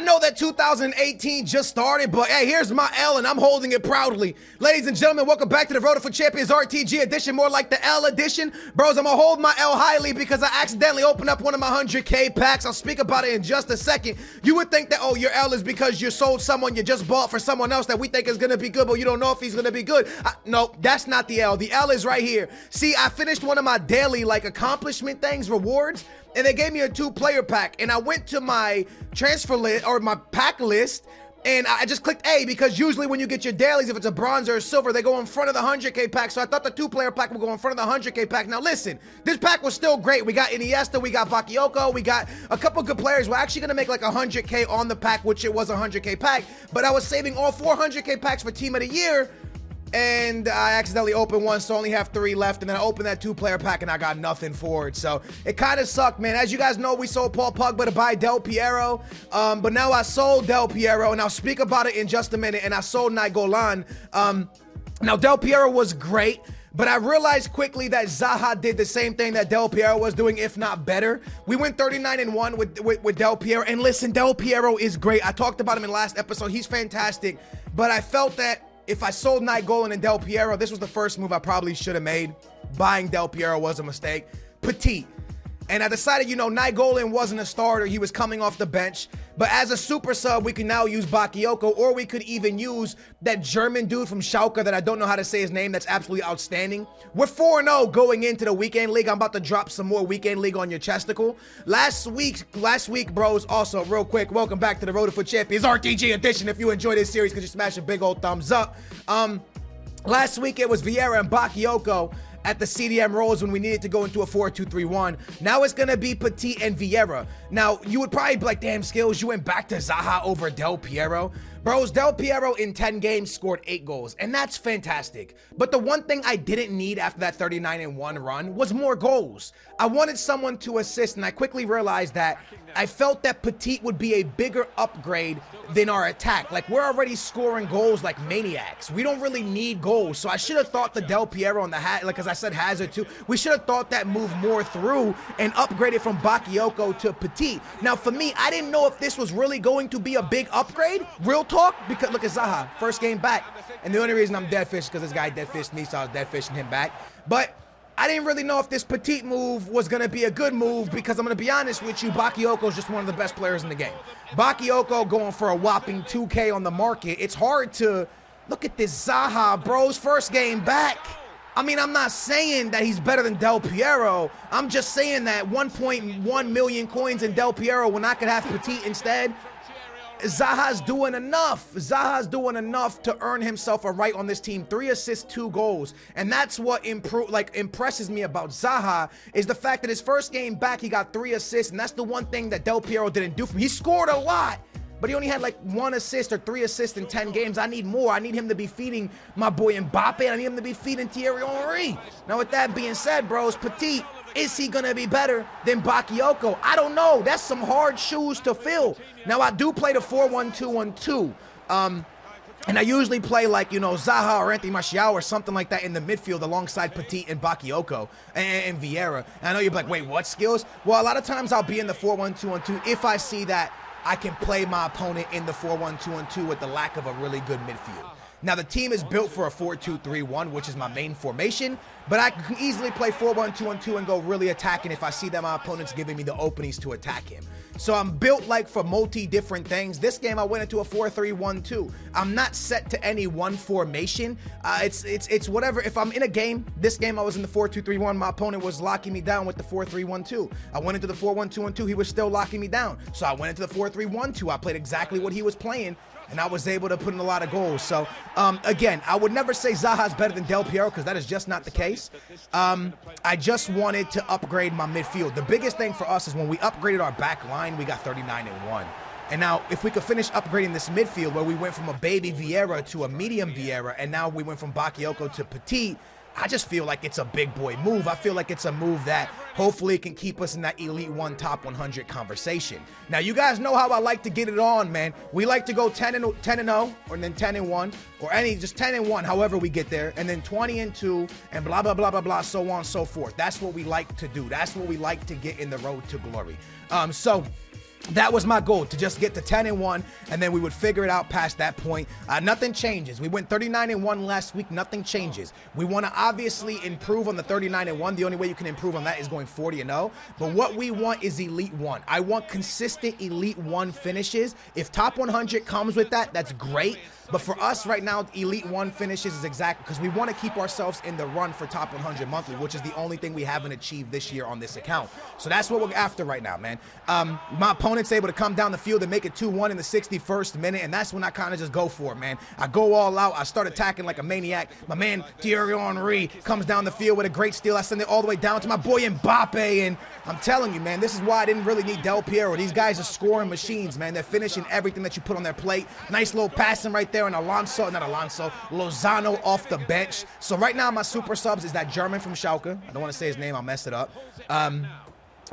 know that 2018 just started, but hey, here's my L and I'm holding it proudly. Ladies and gentlemen, welcome back to the Road for Champions RTG edition, more like the L edition. Bros, I'm gonna hold my L highly because I accidentally opened up one of my 100K packs. I'll speak about it in just a second. You would think that, oh, your L is because you sold someone you just bought for someone else that we think is gonna be good, but you don't know if he's gonna be good. No, that's not the L. The L is right here. See, I finished one of my daily, accomplishment things, rewards, and they gave me a 2-player pack, and I went to my transfer list or my pack list, and I just clicked A because usually when you get your dailies, if it's a bronze or a silver, they go in front of the 100K pack. So I thought the 2-player pack would go in front of the 100K pack. Now listen, this pack was still great. We got Iniesta, we got Bakayoko, we got a couple good players. We're actually gonna make like 100K on the pack, which it was a 100K pack, but I was saving all 400K packs for Team of the Year, and I accidentally opened one, so I only have 3 left, and then I opened that 2-player pack and I got nothing for it. So it kind of sucked, man. As you guys know, we sold Paul Pogba to buy Del Piero, but now I sold Del Piero, and I'll speak about it in just a minute, and I sold Nainggolan. Now Del Piero was great, but I realized quickly that Zaha did the same thing that Del Piero was doing, if not better. We went 39-1 with Del Piero, and listen, Del Piero is great. I talked about him in last episode. He's fantastic, but I felt that if I sold Nainggolan and Del Piero, this was the first move I probably should have made. Buying Del Piero was a mistake. Petit. And I decided, Nainggolan wasn't a starter. He was coming off the bench. But as a super sub, we can now use Bakayoko, or we could even use that German dude from Schalke that I don't know how to say his name. That's absolutely outstanding. We're 4-0 going into the weekend league. I'm about to drop some more weekend league on your chesticle. Last week, bros, also real quick, welcome back to the Road for Champions RTG edition. If you enjoy this series, could you smash a big old thumbs up? Last week it was Vieira and Bakayoko at the CDM roles when we needed to go into a 4-2-3-1. Now it's gonna be Petit and Vieira. Now, you would probably be like, damn, Skills, you went back to Zaha over Del Piero. Bros, Del Piero in 10 games scored 8 goals, and that's fantastic. But the one thing I didn't need after that 39-1 run was more goals. I wanted someone to assist, and I quickly realized that I felt that Petit would be a bigger upgrade than our attack. Like, we're already scoring goals like maniacs. We don't really need goals. So I should have thought the Del Piero and the as I said, Hazard too. We should have thought that move more through and upgraded from Bakayoko to Petit. Now, for me, I didn't know if this was really going to be a big upgrade. Real talk, because look at Zaha, first game back. And the only reason I'm dead fish is because this guy dead fished me, so I was dead fishing him back. But I didn't really know if this Petit move was going to be a good move, because I'm going to be honest with you, Bakayoko is just one of the best players in the game. Bakayoko going for a whopping 2K on the market. It's hard to look at this Zaha, bros, first game back. I mean, I'm not saying that he's better than Del Piero. I'm just saying that 1.1 million coins in Del Piero when I could have Petit instead. Zaha's doing enough. Zaha's doing enough to earn himself a right on this team. 3 assists, 2 goals. And that's what impresses me about Zaha, is the fact that his first game back, he got 3 assists. And that's the one thing that Del Piero didn't do for me. He scored a lot, but he only had like 1 assist or 3 assists in 10 games. I need more. I need him to be feeding my boy Mbappe. I need him to be feeding Thierry Henry. Now, with that being said, bros, Petit, is he going to be better than Bakayoko? I don't know. That's some hard shoes to fill. Now, I do play the 4-1-2-1-2. And I usually play Zaha or Anthony Martial or something like that in the midfield alongside Petit and Bakayoko and Vieira. And I know you're like, wait, what, Skills? Well, a lot of times I'll be in the 4-1-2-1-2 if I see that I can play my opponent in the 4-1-2-1-2 with the lack of a really good midfield. Now, the team is built for a 4-2-3-1, which is my main formation, but I can easily play 4-1-2-1-2 and go really attacking if I see that my opponent's giving me the openings to attack him. So I'm built for multi-different things. This game, I went into a 4-3-1-2. I'm not set to any one formation. It's whatever. If I'm in a game, this game I was in the 4-2-3-1, my opponent was locking me down with the 4-3-1-2. I went into the 4-1-2-1-2, he was still locking me down. So I went into the 4-3-1-2. I played exactly what he was playing, and I was able to put in a lot of goals. So, again, I would never say Zaha's better than Del Piero, because that is just not the case. I just wanted to upgrade my midfield. The biggest thing for us is when we upgraded our back line, we got 39-1. And now, if we could finish upgrading this midfield, where we went from a baby Vieira to a medium Vieira, and now we went from Bakayoko to Petit, I just feel like it's a big boy move. I feel like it's a move that hopefully can keep us in that Elite 1 Top 100 conversation. Now, you guys know how I like to get it on, man. We like to go 10-0, or then 10-1, or just 10-1, however we get there, and then 20-2, and blah, blah, blah, blah, blah, so on and so forth. That's what we like to do. That's what we like to get in the road to glory. So that was my goal, to just get to 10-1, and then we would figure it out past that point. Nothing changes. We went 39-1 last week. Nothing changes. We want to obviously improve on the 39-1. The only way you can improve on that is going 40-0. But what we want is Elite 1. I want consistent Elite 1 finishes. If top 100 comes with that, that's great. But for us right now, Elite 1 finishes is exactly because we want to keep ourselves in the run for top 100 monthly, which is the only thing we haven't achieved this year on this account. So that's what we're after right now, man. My opponent's able to come down the field and make it 2-1 in the 61st minute, and that's when I kind of just go for it, man. I go all out. I start attacking like a maniac. My man Thierry Henry comes down the field with a great steal. I send it all the way down to my boy Mbappe, and I'm telling you, man, this is why I didn't really need Del Piero. These guys are scoring machines, man. They're finishing everything that you put on their plate. Nice little passing right there, and Lozano off the bench. So right now my super subs is that German from Schalke. I don't want to say his name, I'll mess it up.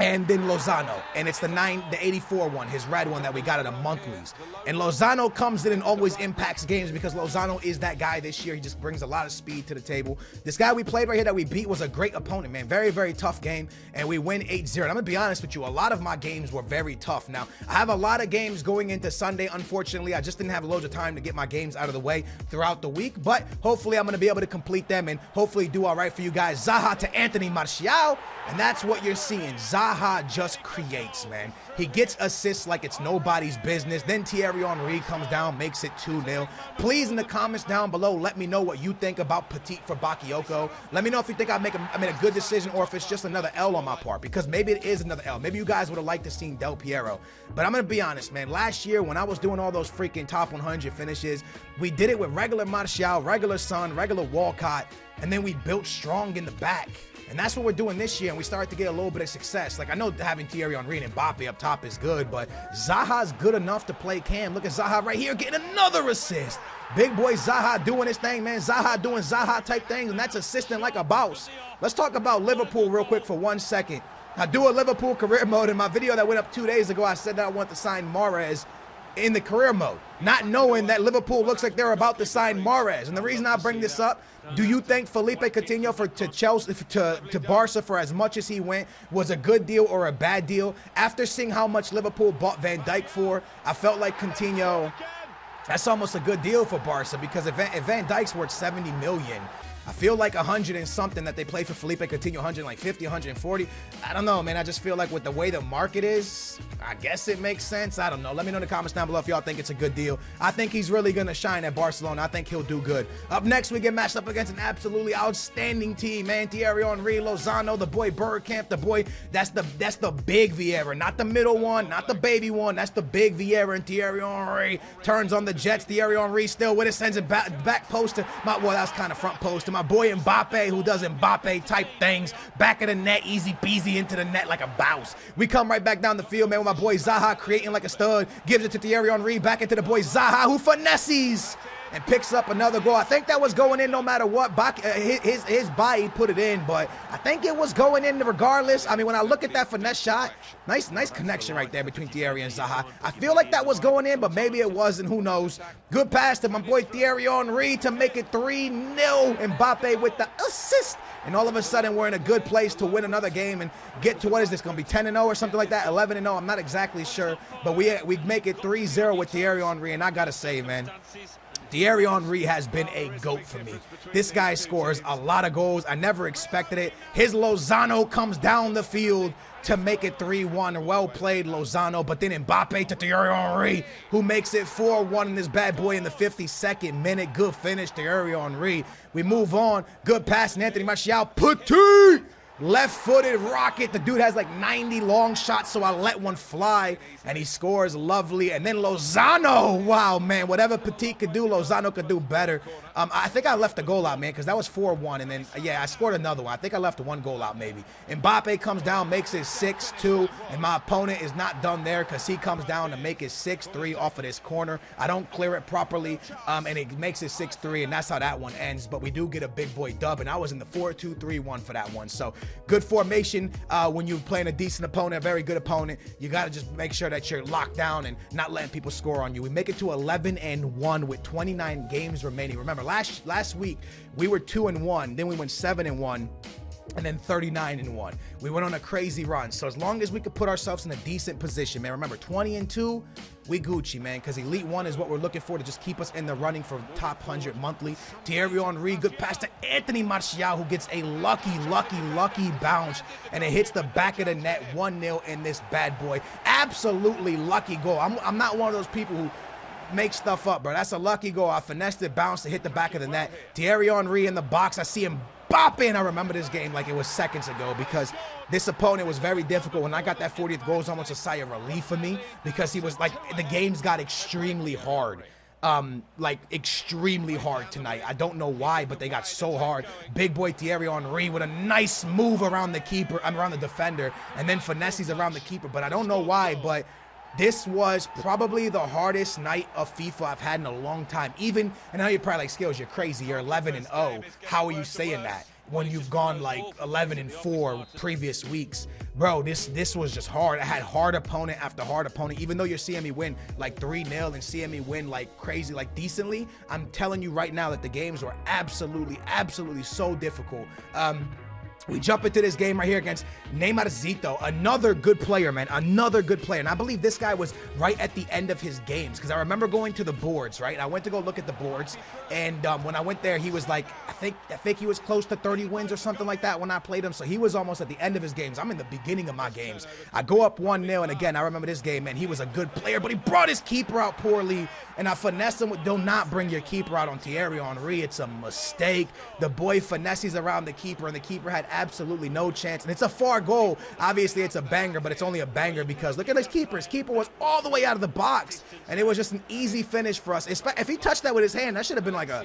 And then Lozano, and it's the 84 one, his red one that we got at the monthlies. And Lozano comes in and always impacts games because Lozano is that guy this year. He just brings a lot of speed to the table. This guy we played right here that we beat was a great opponent, man. Very, very tough game, and we win 8-0. And I'm gonna be honest with you, a lot of my games were very tough. Now, I have a lot of games going into Sunday. Unfortunately, I just didn't have loads of time to get my games out of the way throughout the week, but hopefully I'm gonna be able to complete them and hopefully do all right for you guys. Zaha to Anthony Martial, and that's what you're seeing. Zaha just creates, man. He gets assists like it's nobody's business. Then Thierry Henry comes down, makes it 2-0. Please, in the comments down below, let me know what you think about Petit for Bakayoko. Let me know if you think I made a good decision or if it's just another L on my part, because maybe it is another L. Maybe you guys would have liked to see Del Piero. But I'm going to be honest, man. Last year, when I was doing all those freaking top 100 finishes, we did it with regular Martial, regular Son, regular Walcott, and then we built strong in the back. And that's what we're doing this year, and we started to get a little bit of success. Like, I know having Thierry Henry and Mbappe up top is good, but Zaha's good enough to play Cam. Look at Zaha right here getting another assist. Big boy Zaha doing his thing, man. Zaha doing Zaha-type things, and that's assisting like a boss. Let's talk about Liverpool real quick for 1 second. I do a Liverpool career mode. In my video that went up 2 days ago, I said that I want to sign Mahrez in the career mode, not knowing that Liverpool looks like they're about to sign Mahrez. And the reason I bring this up, do you think Felipe Coutinho to Barca for as much as he went was a good deal or a bad deal? After seeing how much Liverpool bought Van Dijk for, I felt like Coutinho, that's almost a good deal for Barca, because if Van Dijk's worth 70 million, I feel like 100 and something that they play for Felipe Coutinho, 150, 140. I don't know, man. I just feel like with the way the market is, I guess it makes sense. I don't know. Let me know in the comments down below if y'all think it's a good deal. I think he's really going to shine at Barcelona. I think he'll do good. Up next, we get matched up against an absolutely outstanding team, man. Thierry Henry, Lozano, the boy Bergkamp, the boy, that's the big Vieira, not the middle one, not the baby one. That's the big Vieira, and Thierry Henry turns on the Jets. Thierry Henry still with it, sends it back post to well, that's kind of front post to my boy Mbappe, who does Mbappe type things. Back of the net, easy peasy into the net like a bounce. We come right back down the field, man, with my boy Zaha creating like a stud. Gives it to Thierry Henry, back into the boy Zaha, who finesses and picks up another goal. I think that was going in no matter what. His body put it in, but I think it was going in regardless. I mean, when I look at that finesse shot, nice connection right there between Thierry and Zaha. I feel like that was going in, but maybe it wasn't. Who knows? Good pass to my boy Thierry Henry to make it 3-0. Mbappe with the assist. And all of a sudden, we're in a good place to win another game and get to, what is this, going to be 10-0 or something like that? 11-0, I'm not exactly sure. But we make it 3-0 with Thierry Henry, and I got to say, man, Thierry Henry has been a GOAT for me. This guy scores a lot of goals. I never expected it. His Lozano comes down the field to make it 3-1. Well played, Lozano. But then Mbappe to Thierry Henry, who makes it 4-1 in this bad boy in the 52nd minute. Good finish, Thierry Henry. We move on. Good pass, and Anthony Martial. Petit! Left-footed rocket. The dude has like 90 long shots, so I let one fly, and he scores lovely. And then Lozano, wow, man, whatever Petit could do, Lozano could do better. I think I left the goal out, man, because that was 4-1, and then, yeah, I scored another one. I think I left one goal out, maybe. Mbappe comes down, makes it 6-2, and my opponent is not done there because he comes down to make it 6-3 off of this corner. I don't clear it properly, and it makes it 6-3, and that's how that one ends. But we do get a big boy dub, and I was in the 4-2-3-1 for that one, so good formation. When you're playing a decent opponent, a very good opponent, you got to just make sure that you're locked down and not letting people score on you. We make it to 11-1 with 29 games remaining. Remember, last week we were 2-1, then we went 7-1. and then 39-1. We went on a crazy run. So as long as we could put ourselves in a decent position, man, remember 20-2, we Gucci, man, because Elite 1 is what we're looking for to just keep us in the running for top 100 monthly. Thierry Henry, good pass to Anthony Martial, who gets a lucky bounce, and it hits the back of the net, 1-0 in this bad boy. Absolutely lucky goal. I'm not one of those people who make stuff up, bro. That's a lucky goal. I finessed it, bounced to hit the back of the net. Thierry Henry in the box. I see him bopping. I remember this game like it was seconds ago because this opponent was very difficult. When I got that 40th goal, it was almost a sigh of relief for me because he was like, the games got extremely hard. Like extremely hard tonight. I don't know why, but they got so hard. Big boy Thierry Henry with a nice move around the keeper, around the defender, and then finesses around the keeper. But I don't know why, but this was probably the hardest night of FIFA I've had in a long time. Even, and I know you're probably like, Skills, you're crazy. You're 11-0. How are you saying that when you've gone like 11-4 previous weeks? Bro, this was just hard. I had hard opponent after hard opponent. Even though you're seeing me win like 3-0 and seeing me win like crazy, like decently, I'm telling you right now that the games were absolutely so difficult. We jump into this game right here against Neymarzito, another good player, man, another good player. And I believe this guy was right at the end of his games because I remember going to the boards, right? And I went to go look at the boards, and when I went there, he was like, I think he was close to 30 wins or something like that when I played him. So he was almost at the end of his games. I'm in the beginning of my games. I go up 1-0, and again, I remember this game, man. He was a good player, but he brought his keeper out poorly, and I finessed him with, do not bring your keeper out on Thierry Henry. It's a mistake. The boy finesses around the keeper, and the keeper had absolutely no chance, and it's a far goal. Obviously it's a banger, but it's only a banger because look at his keeper. His keeper was all the way out of the box, and it was just an easy finish for us. If he touched that with his hand, that should have been like a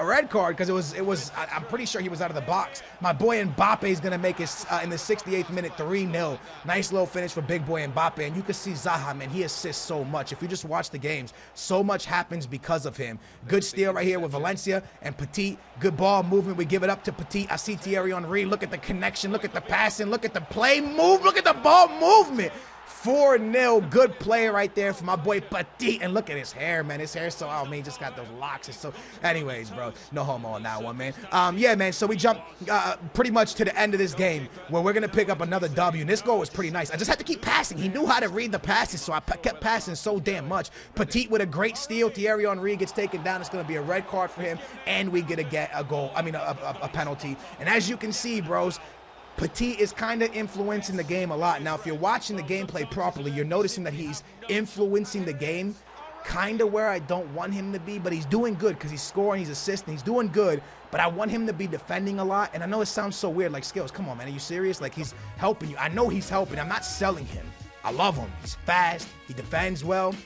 red card because I'm pretty sure he was out of the box. My boy Mbappe is gonna make his in the 68th minute 3-0. Nice little finish for big boy Mbappe, and you can see Zaha, man, he assists so much. If you just watch the games, so much happens because of him. Good steal right here with Valencia and Petit. Good ball movement. We give it up to Petit. I see Thierry Henry. Look at the connection. Look at the passing. Look at the play move. Look at the ball movement. 4-0, good play right there for my boy Petit. And look at his hair, man. His hair's so, oh man, he just got those locks. It's so, anyways, bro, no homo on that one, man. Yeah, man, so we jump pretty much to the end of this game where we're gonna pick up another W. And this goal was pretty nice. I just had to keep passing. He knew how to read the passes, so I kept passing so damn much. Petit with a great steal. Thierry Henry gets taken down. It's gonna be a red card for him, and we get a goal. I mean, a penalty. And as you can see, bros, Petit is kind of influencing the game a lot. Now, if you're watching the gameplay properly, you're noticing that he's influencing the game kind of where I don't want him to be, but he's doing good because he's scoring, he's assisting, he's doing good, but I want him to be defending a lot. And I know it sounds so weird, like, Skills, come on, man, are you serious? Like, he's helping you. I know he's helping. I'm not selling him. I love him. He's fast. He defends well.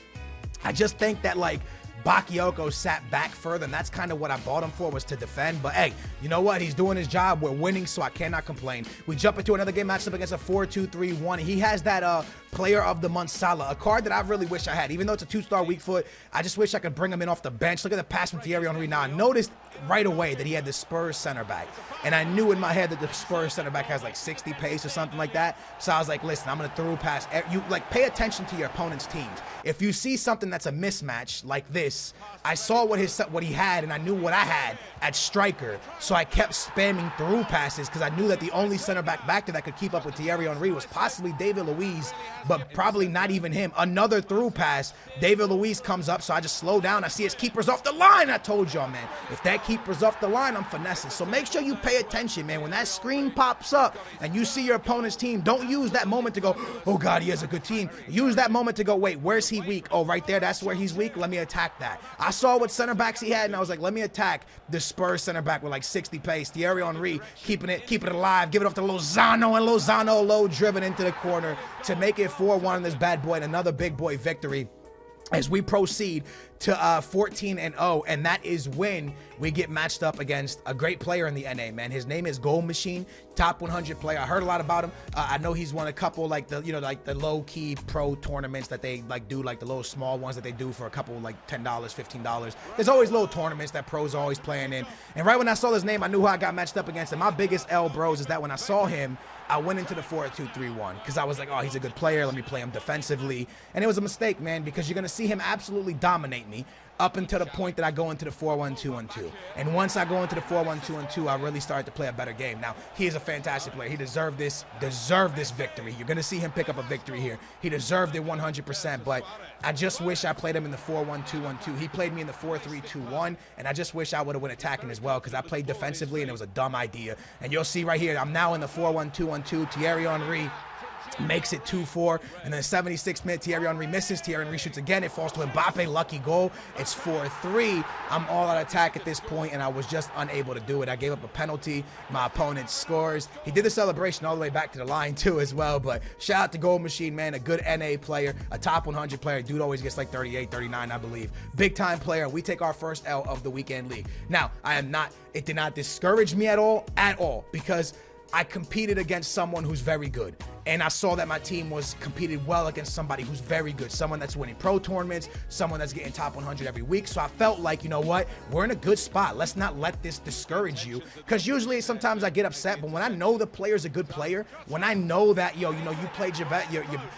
I just think that, like, Bakayoko sat back further, and that's kind of what I bought him for, was to defend. But hey, you know what? He's doing his job. We're winning, so I cannot complain. We jump into another game matchup against a 4-2-3-1. He has that player of the month Salah, a card that I really wish I had. Even though it's a 2-star weak foot, I just wish I could bring him in off the bench. Look at the pass from Thierry Henry. Now, I noticed right away that he had the Spurs center back, and I knew in my head that the Spurs center back has like 60 pace or something like that. So I was like, listen, I'm going to through pass. You like pay attention to your opponent's teams. If you see something that's a mismatch like this, I saw what he had, and I knew what I had at striker. So I kept spamming through passes because I knew that the only center back there that could keep up with Thierry Henry was possibly David Luiz, but probably not even him. Another through pass. David Luiz comes up, so I just slow down. I see his keeper's off the line. I told y'all, man, if that keeper's off the line, I'm finessing. So make sure you pay attention, man. When that screen pops up and you see your opponent's team, don't use that moment to go, oh God, he has a good team. Use that moment to go, wait, where's he weak? Oh, right there, that's where he's weak. Let me attack that. I saw what center backs he had, and I was like, let me attack the Spurs center back with like 60 pace. Thierry Henry keeping it alive, give it off to Lozano, and Lozano low driven into the corner to make it 4-1 in this bad boy, and another big boy victory as we proceed to 14-0, and that is when we get matched up against a great player in the NA, man. His name is Goal Machine, top 100 player. I heard a lot about him. I know he's won a couple, like the, like the low-key pro tournaments that they like do, like the little small ones that they do for a couple, like $10, $15. There's always little tournaments that pros are always playing in. And right when I saw his name, I knew who I got matched up against. And my biggest L, bros, is that when I saw him, I went into the 4-2-3-1 because I was like, oh, he's a good player. Let me play him defensively. And it was a mistake, man, because you're going to see him absolutely dominate me. up until the point that I go into the 4-1-2-1-2. And once I go into the 4-1-2-1-2, I really started to play a better game. Now, he is a fantastic player. He deserved this victory. You're going to see him pick up a victory here. He deserved it 100%, but I just wish I played him in the 4-1-2-1-2. He played me in the 4-3-2-1, and I just wish I would have went attacking as well because I played defensively, and it was a dumb idea. And you'll see right here, I'm now in the 4-1-2-1-2. Thierry Henry makes it 2-4, and then 76th minute, Thierry Henry misses. Thierry Henry shoots again. It falls to Mbappe. Lucky goal. It's 4-3. I'm all out of attack at this point, and I was just unable to do it. I gave up a penalty. My opponent scores. He did the celebration all the way back to the line, too, as well. But shout out to Goal Machine, man. A good NA player, a top 100 player. Dude always gets like 38, 39, I believe. Big time player. We take our first L of the weekend league. Now, it did not discourage me at all, because I competed against someone who's very good. And I saw that my team was competed well against somebody who's very good, someone that's winning pro tournaments, someone that's getting top 100 every week. So I felt like, you know what, we're in a good spot. Let's not let this discourage you, because usually sometimes I get upset, but when I know the player's a good player, when I know that, you played your bet,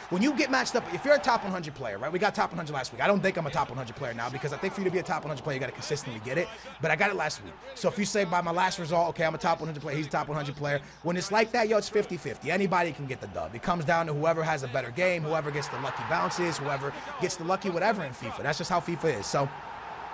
when you get matched up, if you're a top 100 player, right? We got top 100 last week. I don't think I'm a top 100 player now, because I think for you to be a top 100 player, you got to consistently get it. But I got it last week. So if you say by my last result, okay, I'm a top 100 player, he's a top 100 player. When it's like that, it's 50-50. Anybody can get the dub. It comes down to whoever has a better game, whoever gets the lucky bounces, whoever gets the lucky whatever in FIFA. That's just how FIFA is. So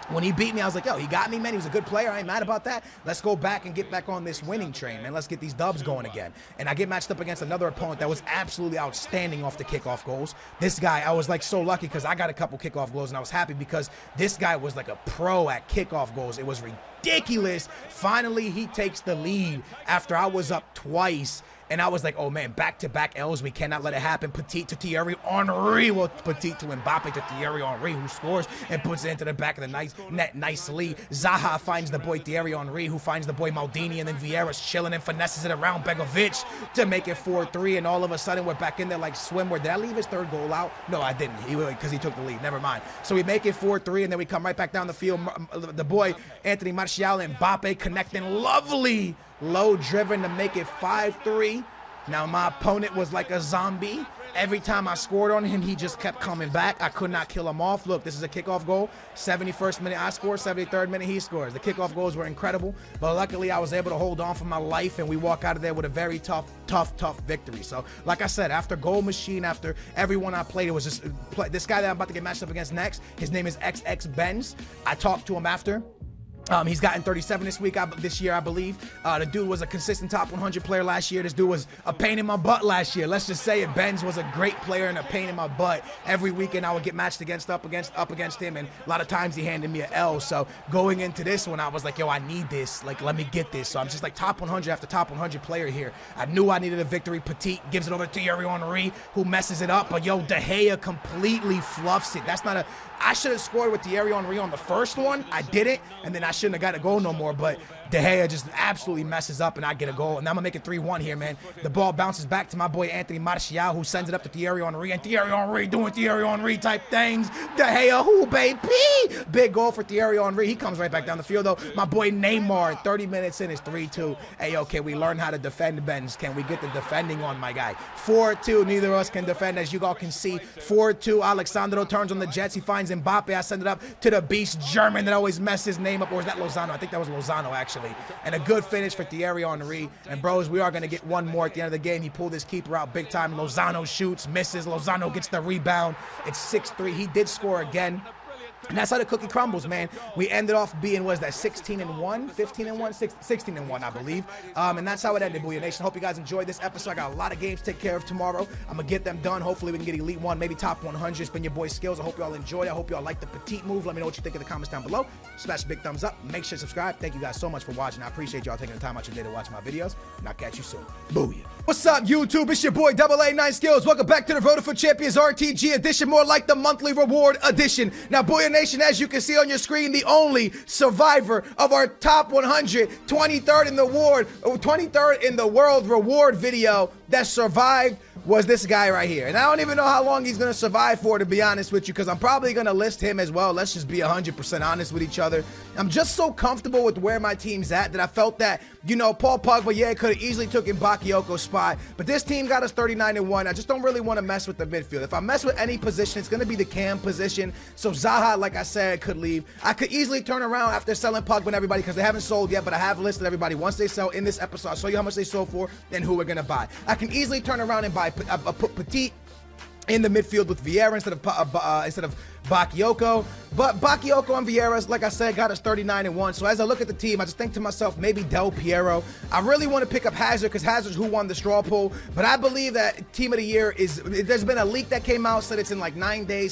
when he beat me, I was like, yo, he got me, man. He was a good player. I ain't mad about that. Let's go back and get back on this winning train, man. Let's get these dubs going again. And I get matched up against another opponent that was absolutely outstanding off the kickoff goals. This guy, I was like so lucky because I got a couple kickoff goals, and I was happy because this guy was like a pro at kickoff goals. It was ridiculous. Finally, he takes the lead after I was up twice. And I was like, oh, man, back-to-back L's. We cannot let it happen. Petit to Thierry Henry. Well, Petit to Mbappe to Thierry Henry, who scores and puts it into the back of the net nicely. Zaha finds the boy Thierry Henry, who finds the boy Maldini, and then Vieira's chilling and finesses it around Begovic to make it 4-3. And all of a sudden, we're back in there like swimwear. Did I leave his third goal out? No, I didn't. Because he took the lead. Never mind. So we make it 4-3, and then we come right back down the field. The boy Anthony Martial and Mbappe connecting lovely. Low driven to make it 5-3. Now my opponent was like a zombie. Every time I scored on him, he just kept coming back. I could not kill him off. Look, this is a kickoff goal. 71st minute I scored, 73rd minute he scores. The kickoff goals were incredible, but luckily I was able to hold on for my life, and we walk out of there with a very tough victory. So like I said, after Goal Machine, after everyone I played, it was just this guy that I'm about to get matched up against next. His name is XX Benz. I talked to him after. He's gotten 37 this year, I believe. The dude was a consistent top 100 player last year. This dude was a pain in my butt last year. Let's just say it. Benz was a great player and a pain in my butt. Every weekend I would get matched up against him, and a lot of times he handed me an L. So going into this one, I was like, yo, I need this. Like, let me get this. So I'm just like top 100 after top 100 player here. I knew I needed a victory. Petit gives it over to Thierry Henry, who messes it up. But yo, De Gea completely fluffs it. That's not a... I should have scored with Thierry Henry on the first one. I didn't, and then I shouldn't have got a goal no more, but De Gea just absolutely messes up, and I get a goal. And now I'm going to make it 3-1 here, man. The ball bounces back to my boy Anthony Martial, who sends it up to Thierry Henry, and Thierry Henry doing Thierry Henry type things. De Gea, who, baby? Big goal for Thierry Henry. He comes right back down the field, though. My boy Neymar, 30 minutes in, is 3-2. Hey, yo, can we learn how to defend, Benz? Can we get the defending on, my guy? 4-2. Neither of us can defend, as you all can see. 4-2. Alexandro turns on the Jets. He finds Mbappe. I send it up to the beast German that always messes his name up. Or is that Lozano? I think that was Lozano, actually. And a good finish for Thierry Henry. And bros, we are going to get one more at the end of the game. He pulled his keeper out big time. Lozano shoots, misses. Lozano gets the rebound. It's 6-3. He did score again. And that's how the cookie crumbles, man. We ended off being, what is that, 16-1, 15-1, 16-1, I believe. And that's how it ended, Booyah Nation. Hope you guys enjoyed this episode. I got a lot of games to take care of tomorrow. I'm going to get them done. Hopefully we can get Elite 1, maybe top 100. Spin your boy's skills. I hope you all enjoyed it. I hope you all like the petite move. Let me know what you think in the comments down below. Smash a big thumbs up. Make sure to subscribe. Thank you guys so much for watching. I appreciate y'all taking the time out your day to watch my videos. And I'll catch you soon. Booyah. What's up, YouTube? It's your boy, AA9 Skills. Welcome back to the Road for Champions RTG edition, more like the monthly reward edition. Now, Booyah Nation, as you can see on your screen, the only survivor of our top 100, 23rd in the world reward video that survived was this guy right here. And I don't even know how long he's going to survive for, to be honest with you, because I'm probably going to list him as well. Let's just be 100% honest with each other. I'm just so comfortable with where my team's at that I felt that, you know, Paul Pogba, yeah, could have easily taken Bakayoko's spot, but this team got us 39-1. I just don't really want to mess with the midfield. If I mess with any position, it's going to be the cam position. So Zaha, like I said, could leave. I could easily turn around after selling Pogba and everybody, because they haven't sold yet, but I have listed everybody. Once they sell in this episode, I'll show you how much they sold for and who we're going to buy. I can easily turn around and buy put Petit in the midfield with Vieira instead of Bakayoko. But Bakayoko and Vieira, like I said, got us 39-1. So as I look at the team, I just think to myself, maybe Del Piero. I really want to pick up Hazard, because Hazard's who won the straw poll. But I believe that team of the year is, there's been a leak that came out, said it's in like 9 days,